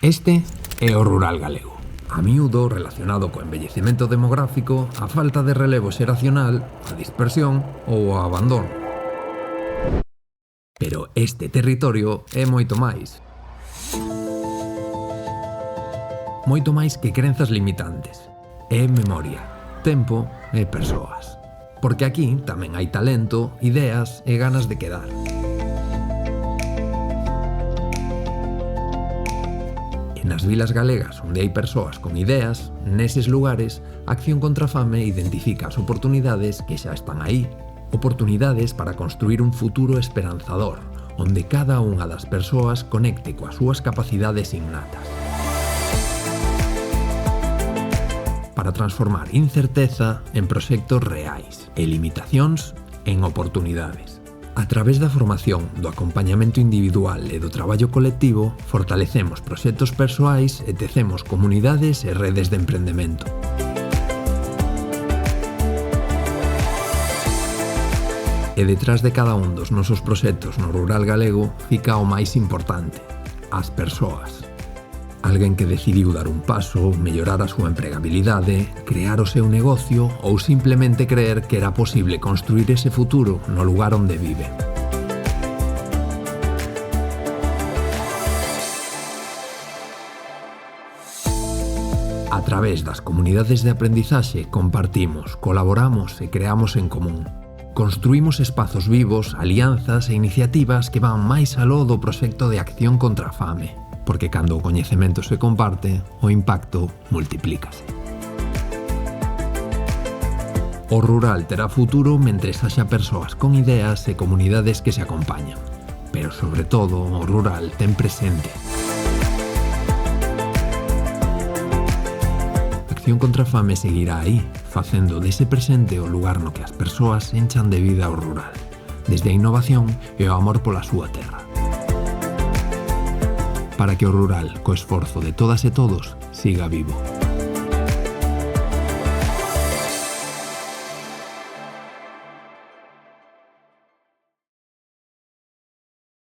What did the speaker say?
Este é o rural galego. A miúdo relacionado co envellecemento demográfico, a falta de relevo xeracional, a dispersión ou o abandono. Pero este territorio é moito máis. Moito máis que crenzas limitantes. É memoria, tempo e persoas. Porque aquí tamén hai talento, ideas e ganas de quedar. E nas vilas galegas onde hai persoas con ideas, neses lugares, Acción contra a Fame identifica as oportunidades que xa están aí. Oportunidades para construir un futuro esperanzador, onde cada unha das persoas conecte coas súas capacidades innatas. Para transformar incerteza en proxectos reais e limitacións en oportunidades. A través da formación, do acompañamento individual e do traballo colectivo, fortalecemos proxectos persoais e tecemos comunidades e redes de emprendemento. E detrás de cada un dos nosos proxectos no rural galego fica o máis importante, as persoas. Alguén que decidiu dar un paso, mellorar a súa empregabilidade, crear o seu negocio ou simplemente creer que era posible construir ese futuro no lugar onde vive. A través das comunidades de aprendizaxe compartimos, colaboramos e creamos en común. Construímos espazos vivos, alianzas e iniciativas que van máis aló do proxecto de Acción contra a Fame. Porque cando o coñecemento se comparte, o impacto multiplícase. O rural terá futuro mentres haxa persoas con ideas e comunidades que se acompañan. Pero, sobre todo, o rural ten presente. Acción contra a Fame seguirá aí, facendo dese presente o lugar no que as persoas enchan de vida ao rural, desde a innovación e o amor pola súa terra. Para que o rural, co esforzo de todas e todos, siga vivo.